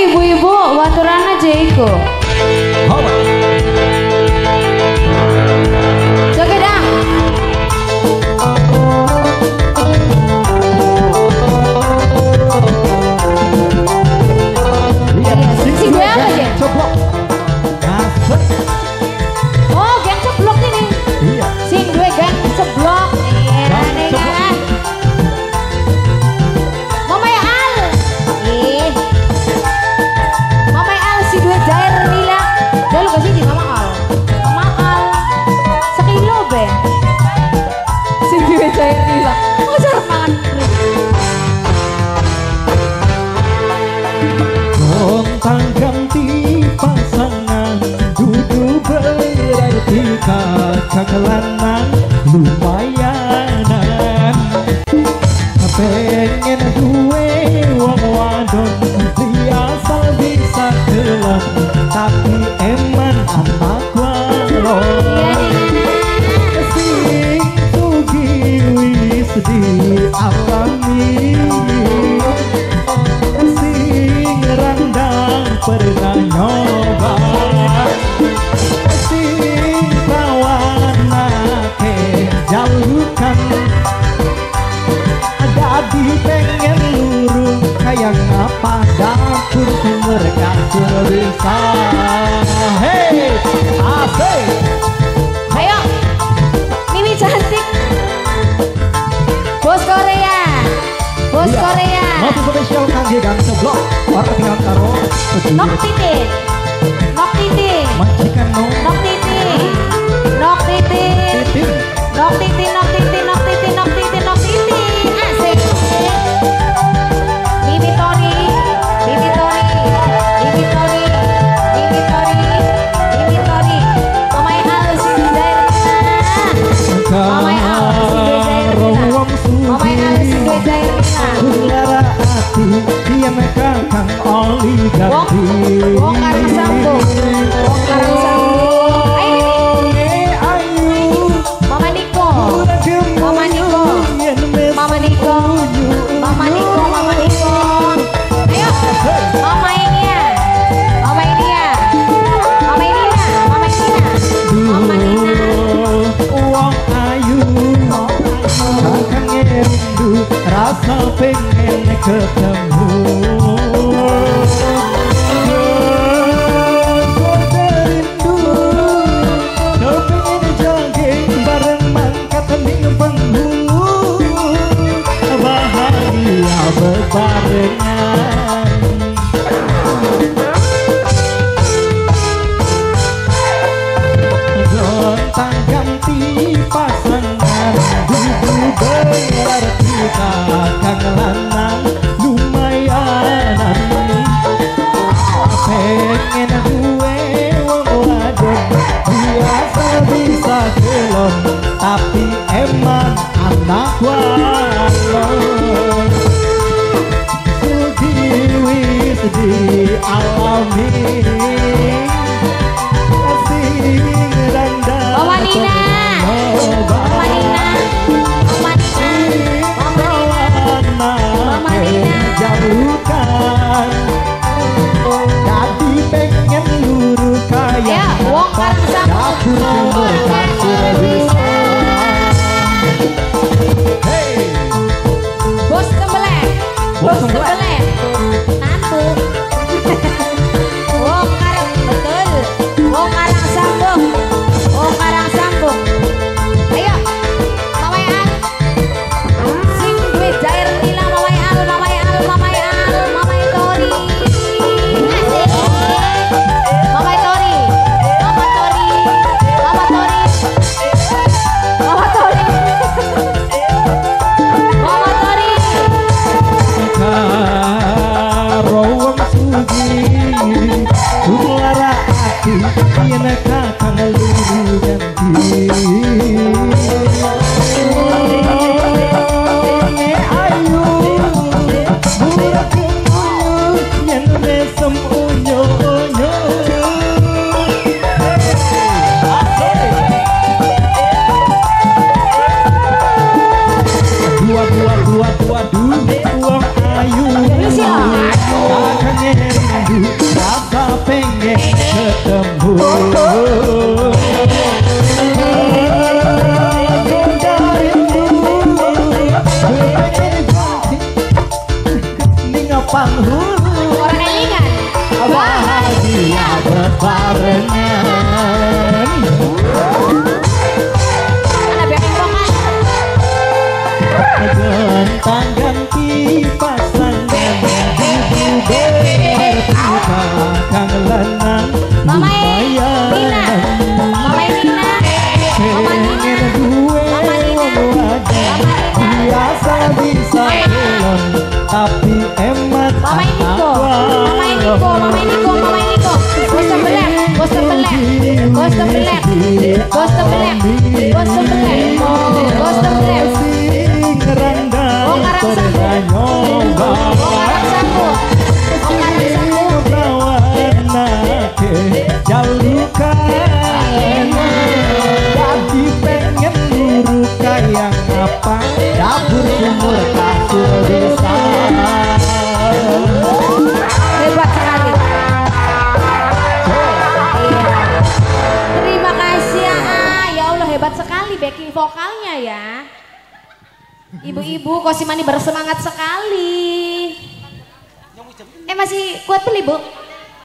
ibu-ibu, waturan aja iku. Joget dang. Sing gue apa sih? Oh, gang ceblok ini. Iya. Sing gue gang ceblok. Mama ya Al. Ih. Mama ya Al si dua jair nila. Dia lu kasih di Mama Al. Mama Al. Sekilo be. Si dua jair nila. Mau cara mangan. Gontang ganti pasangan, duduk berarti kakak lanang lumayanan. Pengen duwe wong wadon biasa bisa kelon, tapi eman anak walon. Sing tugi wis dialami, sing randang pernah nyoba, sing kawan ake jalukan. Jadi pengen lurung kayak ngapa dapur mereka bisa. Hey, asik. Ayo, Mimi cantik. Bos Korea, bos Iya. Korea. Motif spesial kangge gang seblok. Warna tinggal karo Nok titik, nok titik, majikan no nok titik, nok titik, titik. nok titik, nok titik, nok titik, nok titik, nok titik. Asik. Mimi Tori, Mimi Tori, Mimi Tori, Mimi Tori, Mimi Tori. Mama Al sing jair. Mama Al sing jair. Mama Al sing jair. Lara hati dia kakang oli ganti. Wong karang sambung, wong karang sambung. Ayo, Mama Niko, Mama Niko, Mama Niko, Mama Niko, Mama Niko. Ayo, Mama ini ya, Mama ini ya, Mama ini ya, Mama ini ya, Mama Nina. Uang ayu, kakang rindu, rasa pengen ketemu. Berbarengan gontang ganti pasangan, duduk berarti kakang lanang lumayanan. Pengen duwe wong wadon biasa bisa kelon, tapi emang anak walon. Wis dialami, sing randang Mama Nina, Mama Nina, Mama Nina, Mama Nina, Mama Nina. Jauhkan, jadi pengen luru kaya. Ya, wong karang sambung, dapur kasur bisa. Hey, bos tembelek, bos tembelek, nantu. Wong karang betul, wong karang sambung, wong karang sambung. Ayo, Mama Al, sing gue jair nila Mama Al, Mama Al, Mama Al, Mama Tori. Asik. Mama Tori, Mama Tori, Mama Tori, Mama Tori, Mama Tori. karo wong sugi, lara hati yen kakang luru ganti. Ayu burak yen mesem unyo unyo. Dua uang ayu kakang rindu rasa pengen ketemu. Panghulu orang elingan bahagia berbarengan. mana backing vokal Gentang ganti pasangan hidup berputar kang lanang Mama Nina Mama Nina Mama Nina Mama Nina biasa bisa belum tapi emat Mama Niko Mama Niko Mama Niko Mama Niko bos tembelek bos tembelek bos tembelek bos tembelek bos tembelek bos tembelek Wong Karang Sambu Wong Karang Sambu Wong Karang Sambu jalukan lagi pengen buru kayak apa dapur sumur kasur desa. hebat sekali iya. Terima kasih ya ya Allah hebat sekali backing vokalnya ya ibu-ibu Kosimani bersemangat sekali masih kuat beli bu